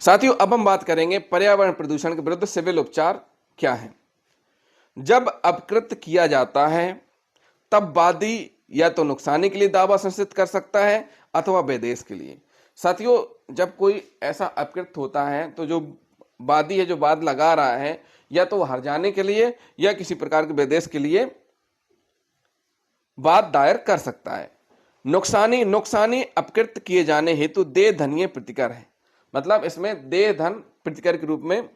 साथियों, अब हम बात करेंगे पर्यावरण प्रदूषण के विरुद्ध सिविल उपचार क्या है। जब अपकृत्य किया जाता है तब वादी या तो नुकसानी के लिए दावा संचित कर सकता है अथवा विदेश के लिए। साथियों, जब कोई ऐसा अपकृत्य होता है तो जो वादी है, जो वाद लगा रहा है, या तो हर जाने के लिए या किसी प्रकार के विदेश के लिए वाद दायर कर सकता है। नुकसानी अपकृत्य किए जाने हेतु देय धनीय प्रतिकर है, मतलब इसमें देय धन प्रतिकर के रूप में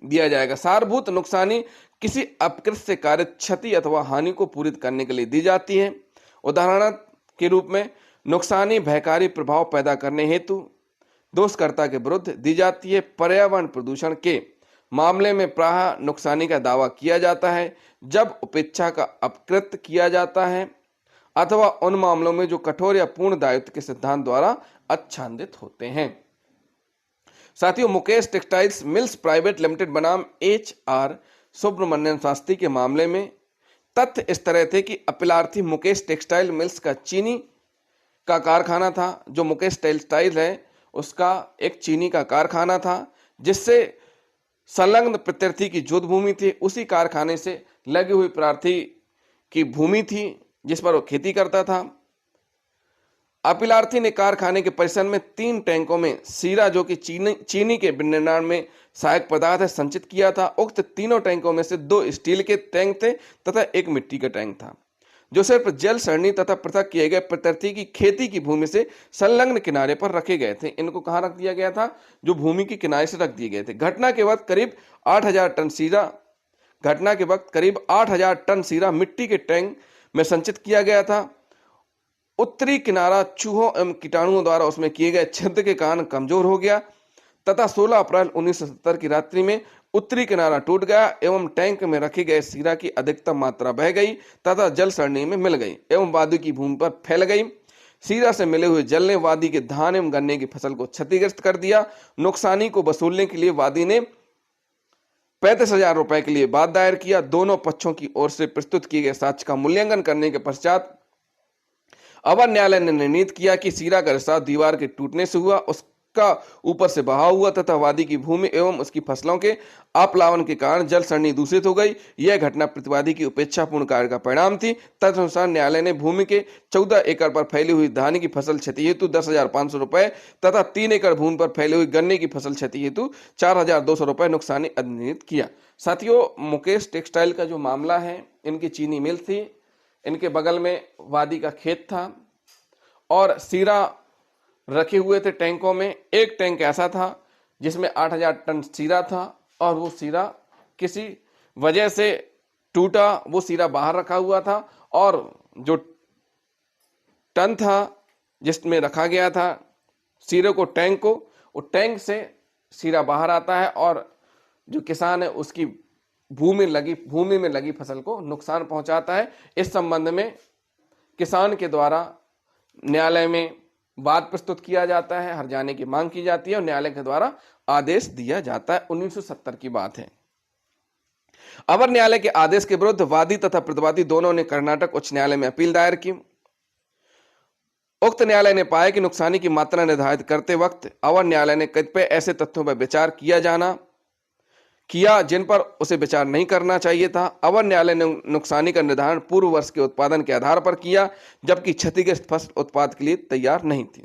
दिया जाएगा। सारभूत नुकसानी किसी अपकृत्य से कारित क्षति अथवा हानि को पूरित करने के लिए दी जाती है। उदाहरण के रूप में नुकसानी भयकारी प्रभाव पैदा करने हेतु दोषकर्ता के विरुद्ध दी जाती है। पर्यावरण प्रदूषण के मामले में प्रायः नुकसानी का दावा किया जाता है जब उपेक्षा का अपकृत्य किया जाता है अथवा उन मामलों में जो कठोर या पूर्ण दायित्व के सिद्धांत द्वारा आच्छादित होते हैं। साथियों, Mukesh textiles mills private limited बनाम HR सुब्रमण्यम शास्त्री के मामले में तथ्य इस तरह थे कि अपीलार्थी मुकेश टेक्सटाइल मिल्स का चीनी का कारखाना था। जो मुकेश टेक्सटाइल है उसका एक चीनी का कारखाना था जिससे संलग्न प्रत्यर्थी की जोत भूमि थी। उसी कारखाने से लगी हुई प्रार्थी की भूमि थी जिस पर वो खेती करता था। अपीलार्थी ने कारखाने के परिसर में 3 टैंकों में सीरा, जो कि चीनी के निर्माण में सहायक पदार्थ है, संचित किया था। उक्त तीनों टैंकों में से 2 स्टील के टैंक थे तथा 1 मिट्टी का टैंक था, जो सिर्फ जल सरणी तथा पृथक किए गए प्रत्यर्थी की खेती की भूमि से संलग्न किनारे पर रखे गए थे। इनको कहाँ रख दिया गया था? जो भूमि के किनारे से रख दिए गए थे। घटना के वक्त करीब 8,000 टन सीरा मिट्टी के टैंक में संचित किया गया था। उत्तरी किनारा चूहों एवं कीटाणुओं द्वारा उसमें किए गए छिद्र के कारण कमजोर हो गया तथा 16 अप्रैल 1970 की रात्रि में उत्तरी किनारा टूट गया एवं टैंक में रखे गए सीरा की अधिकतम मात्रा बह गई तथा जल सरणी में मिल गई एवं वादी की भूमि पर फैल गई। सीरा से मिले हुए जल ने वादी के धान एवं गन्ने की फसल को क्षतिग्रस्त कर दिया। नुकसानी को वसूलने के लिए वादी ने 35,000 रुपए के लिए वाद दायर किया। दोनों पक्षों की ओर से प्रस्तुत किए गए साक्ष्य का मूल्यांकन करने के पश्चात अवर न्यायालय ने निर्णित किया कि सीरा का रिसाव दीवार के टूटने से हुआ, उसका ऊपर से बहाव हुआ तथा वादी की भूमि एवं उसकी फसलों के अपलावन के कारण जल सरणी दूषित हो गई। यह घटना प्रतिवादी की उपेक्षापूर्ण कार्य का परिणाम थी। तदनुसार न्यायालय ने भूमि के 14 एकड़ पर फैली हुई धान की फसल क्षति हेतु 10,500 रुपए तथा 3 एकड़ भूमि पर फैली हुई गन्ने की फसल क्षति हेतु 4,200 रुपए नुकसानी अधिनियमित किया। साथियों, मुकेश टेक्सटाइल का जो मामला है, इनकी चीनी मिल थी, इनके बगल में वादी का खेत था और सीरा रखे हुए थे टैंकों में। एक टैंक ऐसा था जिसमें 8,000 टन सीरा था और वो सीरा किसी वजह से टूटा, वो सीरा बाहर रखा हुआ था और जो टन था जिसमें रखा गया था सीरे को, टैंक को, वो टैंक से सीरा बाहर आता है और जो किसान है उसकी भूमि में लगी फसल को नुकसान पहुंचाता है। इस संबंध में किसान के द्वारा न्यायालय में वाद प्रस्तुत किया जाता है, हर्जाने की मांग की जाती है और न्यायालय के द्वारा आदेश दिया जाता है। 1970 की बात है। अवर न्यायालय के आदेश के विरुद्ध वादी तथा प्रतिवादी दोनों ने कर्नाटक उच्च न्यायालय में अपील दायर की। उक्त न्यायालय ने पाया कि नुकसानी की मात्रा निर्धारित करते वक्त अवर न्यायालय ने कतिपय ऐसे तथ्यों पर विचार किया जिन पर उसे विचार नहीं करना चाहिए था। अवर न्यायालय ने नुकसानी का निर्धारण पूर्व वर्ष के उत्पादन के आधार पर किया, जबकि क्षतिग्रस्त फसल उत्पाद के लिए तैयार नहीं थी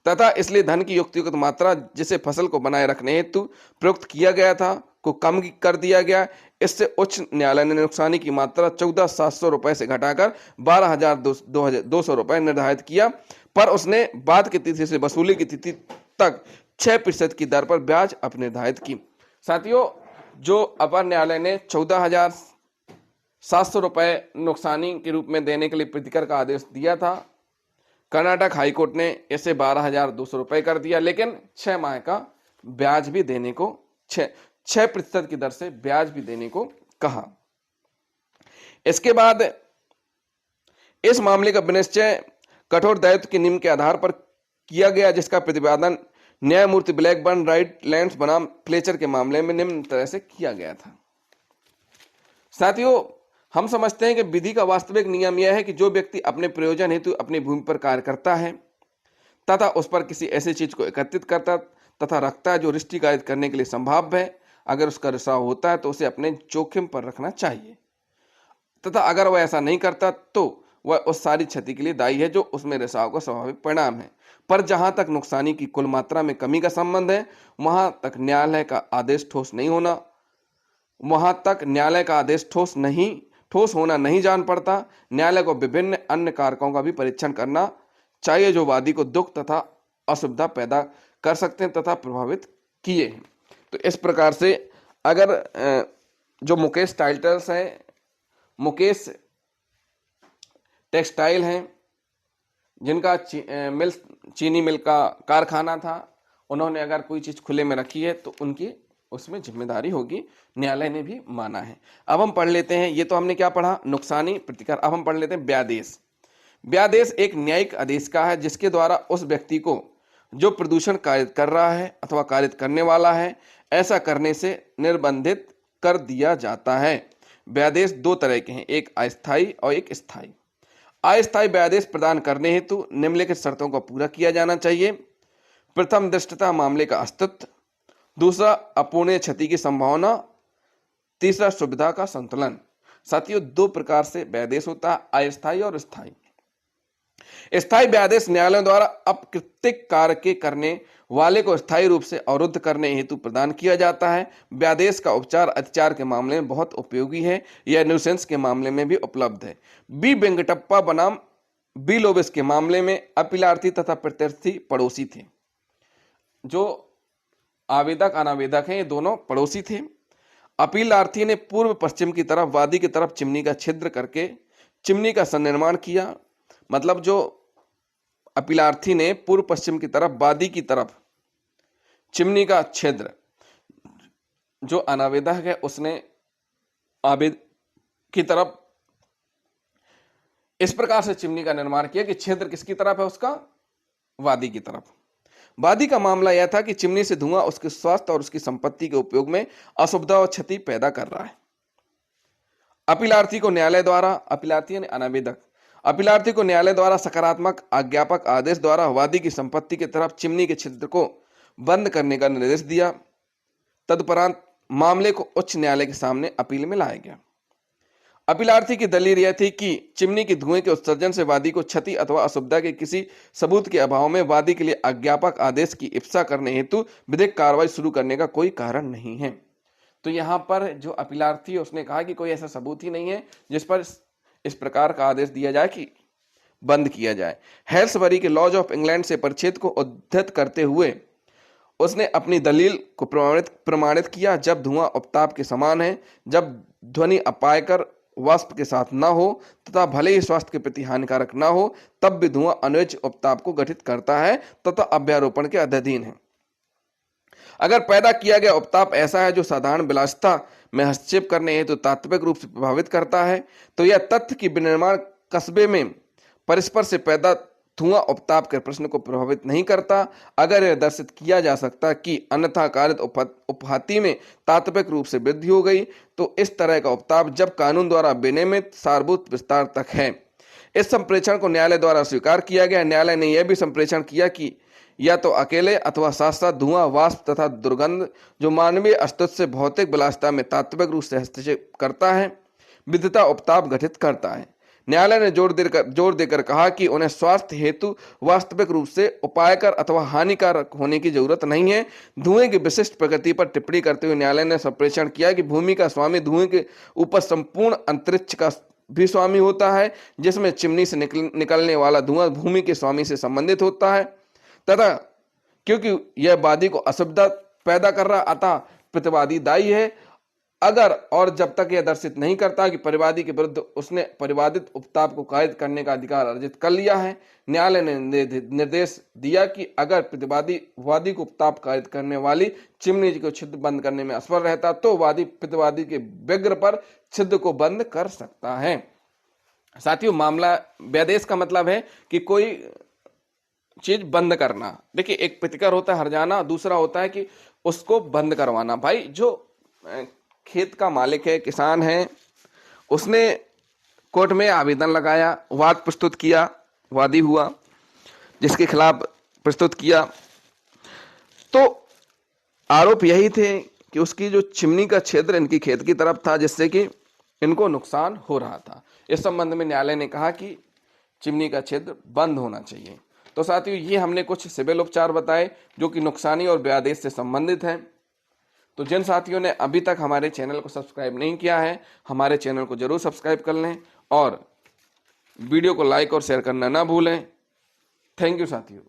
तथा इसलिए धन की युक्तियुक्त मात्रा जिसे फसल को बनाए रखने हेतु प्रयुक्त किया गया था को कम कर दिया गया। इससे उच्च न्यायालय ने नुकसानी की मात्रा 14,700 रुपए से घटाकर 12,200 रुपए निर्धारित किया, पर उसने बाद की तिथि से वसूली की तिथि तक 6% की दर पर ब्याज अपनिर्धारित की। साथियों, जो अपर न्यायालय ने 14,700 रुपए नुकसानी के रूप में देने के लिए प्रतिकर का आदेश दिया था, कर्नाटक हाईकोर्ट ने इसे 12,200 रुपए कर दिया, लेकिन 6 माह का ब्याज भी देने को 6% की दर से ब्याज भी देने को कहा। इसके बाद इस मामले का विनिश्चय कठोर दायित्व के नियम के आधार पर किया गया, जिसका प्रतिपादन न्यायमूर्ति ब्लैकबर्न राइट लैंड्स बनाम फ्लेचर के मामले में निम्न तरह से किया गया था। साथियों, हम समझते हैं कि विधि का वास्तविक नियम यह है कि जो व्यक्ति अपने प्रयोजन हेतु अपनी भूमि पर कार्य करता है तथा उस पर किसी ऐसी चीज को एकत्रित करता तथा रखता है जो रिश्ती कायद करने के लिए संभाव्य है। अगर उसका रिसाव होता है तो उसे अपने जोखिम पर रखना चाहिए, तथा अगर वह ऐसा नहीं करता तो वह उस सारी क्षति के लिए दायी है जो उसमें रिसाव का स्वाभाविक परिणाम है। पर जहां तक नुकसानी की कुल मात्रा में कमी का संबंध है, वहां तक न्यायालय का आदेश ठोस होना नहीं जान पड़ता। न्यायालय को विभिन्न अन्य कारकों का भी परीक्षण करना चाहिए जो वादी को दुख तथा असुविधा पैदा कर सकते हैं तथा प्रभावित किए हैं। तो इस प्रकार से अगर जो मुकेश टाइटल्स है, मुकेश टेक्सटाइल हैं, जिनका चीनी मिल का कारखाना था, उन्होंने अगर कोई चीज खुले में रखी है तो उनकी उसमें जिम्मेदारी होगी, न्यायालय ने भी माना है। अब हम पढ़ लेते हैं, ये तो हमने क्या पढ़ा, नुकसानी प्रतिकार। अब हम पढ़ लेते हैं व्यादेश। व्यादेश एक न्यायिक आदेश का है जिसके द्वारा उस व्यक्ति को जो प्रदूषण कारित कर रहा है अथवा कारित करने वाला है ऐसा करने से निर्बंधित कर दिया जाता है। व्यादेश दो तरह के हैं, एक अस्थायी और एक स्थायी। अस्थायी व्यादेश प्रदान करने हेतु निम्नलिखित शर्तों को पूरा किया जाना चाहिए। प्रथम, दृष्टता मामले का अस्तित्व। दूसरा, अपूर्णीय क्षति की संभावना। तीसरा, सुविधा का संतुलन। साथियों, दो प्रकार से व्यादेश होता है, अस्थायी और स्थायी। स्थायी व्यादेश न्यायालयों द्वारा अकृत्यक कार्य के करने वाले को स्थायी रूप से अवरुद्ध करने हेतु प्रदान किया जाता है। व्यादेश का उपचार अत्याचार के मामले में बहुत उपयोगी है। यह न्यूसेंस के मामले में भी उपलब्ध है। बी वेंकटप्पा बनाम बी लोबिस के मामले में अपीलार्थी तथा प्रत्यर्थी पड़ोसी थे। जो आवेदक अनावेदक हैं, ये दोनों पड़ोसी थे। अपीलार्थी ने पूर्व पश्चिम की तरफ वादी की तरफ चिमनी का छिद्र करके चिमनी का संनिर्माण किया। मतलब जो अपीलार्थी ने पूर्व पश्चिम की तरफ वादी की तरफ चिमनी का छिद्र, जो अनावेदक है उसने आवेद की तरफ इस प्रकार से चिमनी का निर्माण किया कि छिद्र किसकी तरफ है, उसका वादी की तरफ। वादी का मामला यह था कि चिमनी से धुआं उसके स्वास्थ्य और उसकी संपत्ति के उपयोग में असुविधा और क्षति पैदा कर रहा है। अपीलार्थी को न्यायालय द्वारा, अपीलार्थी यानी अनावेदक, अपीलार्थी को न्यायालय द्वारा सकारात्मक आज्ञापक आदेश द्वारा वादी की संपत्ति की तरफ चिमनी के छिद्र को बंद करने का निर्देश दिया। तदुपरांत मामले को उच्च न्यायालय के सामने अपील में लाया गया। अपीलार्थी की दलील यह थी कि चिमनी के धुएं के उत्सर्जन से वादी को क्षति अथवा असुविधा के किसी सबूत के अभाव में वादी के लिए आज्ञापक आदेश की इप्सा करने हेतु विधिक कार्रवाई शुरू करने का कोई कारण नहीं है। तो यहाँ पर जो अपीलार्थी है उसने कहा कि कोई ऐसा सबूत ही नहीं है जिस पर इस प्रकार का आदेश दिया जाए कि बंद किया जाए। हेल्सबरी के लॉज ऑफ इंग्लैंड से परिच्छेद को उद्धृत करते हुए उसने अपनी दलील को प्रमाणित किया। जब धुआं उपताप के समान है, जब ध्वनि अपायकर वाष्प के साथ न हो तथा भले ही स्वास्थ्य के प्रति हानिकारक न हो, तब भी धुआं अनैच्छिक उपताप को गठित करता है तथा अभ्यारोपण के अधीन है। अगर पैदा किया गया उपताप ऐसा है जो साधारण विलासिता में हस्तक्षेप करने हेतु तात्विक रूप से प्रभावित करता है, तो यह तथ्य कि विनिर्माण कस्बे में परस्पर से पैदा धुआं उपताप के प्रश्न को प्रभावित नहीं करता। अगर यह दर्शित किया जा सकता कि अन्यथा कारित उपहाती में तात्विक रूप से वृद्धि हो गई, तो इस तरह का उपताप जब कानून द्वारा विनियमित सारभूत विस्तार तक है। इस संप्रेषण को न्यायालय द्वारा स्वीकार किया गया। न्यायालय ने यह भी संप्रेषण किया कि या तो अकेले अथवा साथ साथ धुआं, वाष्प तथा दुर्गंध जो मानवीय अस्तित्व से भौतिक विलासिता में तात्विक रूप से हस्तक्षेप करता है, विद्युता उपताप गठित करता है। न्यायालय ने जोर देकर कहा कि उन्हें स्वास्थ्य हेतु वास्तविक रूप से उपायकर अथवा हानिकारक होने की जरूरत नहीं है। धुएं की विशिष्ट प्रकृति पर टिप्पणी करते हुए न्यायालय ने संप्रेषण किया कि भूमि का स्वामी धुएं के ऊपर संपूर्ण अंतरिक्ष का भी स्वामी होता है, जिसमें चिमनी से निकलने वाला धुआं भूमि के स्वामी से संबंधित होता है तथा क्योंकि यह वादी को असुविधा पैदा कर रहा, अतः प्रतिवादी दायी है। अगर और जब तक यह दर्शित नहीं करता कि परिवादी के विरुद्ध उसने परिवादित उपताप को कायद करने का अधिकार अर्जित कर लिया है। न्यायालय ने निर्देश दिया कि अगर प्रतिवादी वादी को उपताप कायद करने वाली चिमनी को छिद्र बंद करने में असफल रहता तो वादी प्रतिवादी के व्यग्र पर छिद्र को बंद कर सकता है। साथियों, मामला व्यादेश का मतलब है कि कोई चीज बंद करना। देखिए, एक प्रतिकर होता है हर्जाना, दूसरा होता है कि उसको बंद करवाना। भाई जो खेत का मालिक है, किसान है, उसने कोर्ट में आवेदन लगाया, वाद प्रस्तुत किया, वादी हुआ जिसके खिलाफ प्रस्तुत किया, तो आरोप यही थे कि उसकी जो चिमनी का क्षेत्र इनकी खेत की तरफ था, जिससे कि इनको नुकसान हो रहा था। इस संबंध में न्यायालय ने कहा कि चिमनी का क्षेत्र बंद होना चाहिए। तो साथियों, ये हमने कुछ सिविल उपचार बताए जो कि नुकसानी और ब्यादेश से संबंधित हैं। तो जिन साथियों ने अभी तक हमारे चैनल को सब्सक्राइब नहीं किया है, हमारे चैनल को जरूर सब्सक्राइब कर लें और वीडियो को लाइक और शेयर करना ना भूलें। थैंक यू साथियों।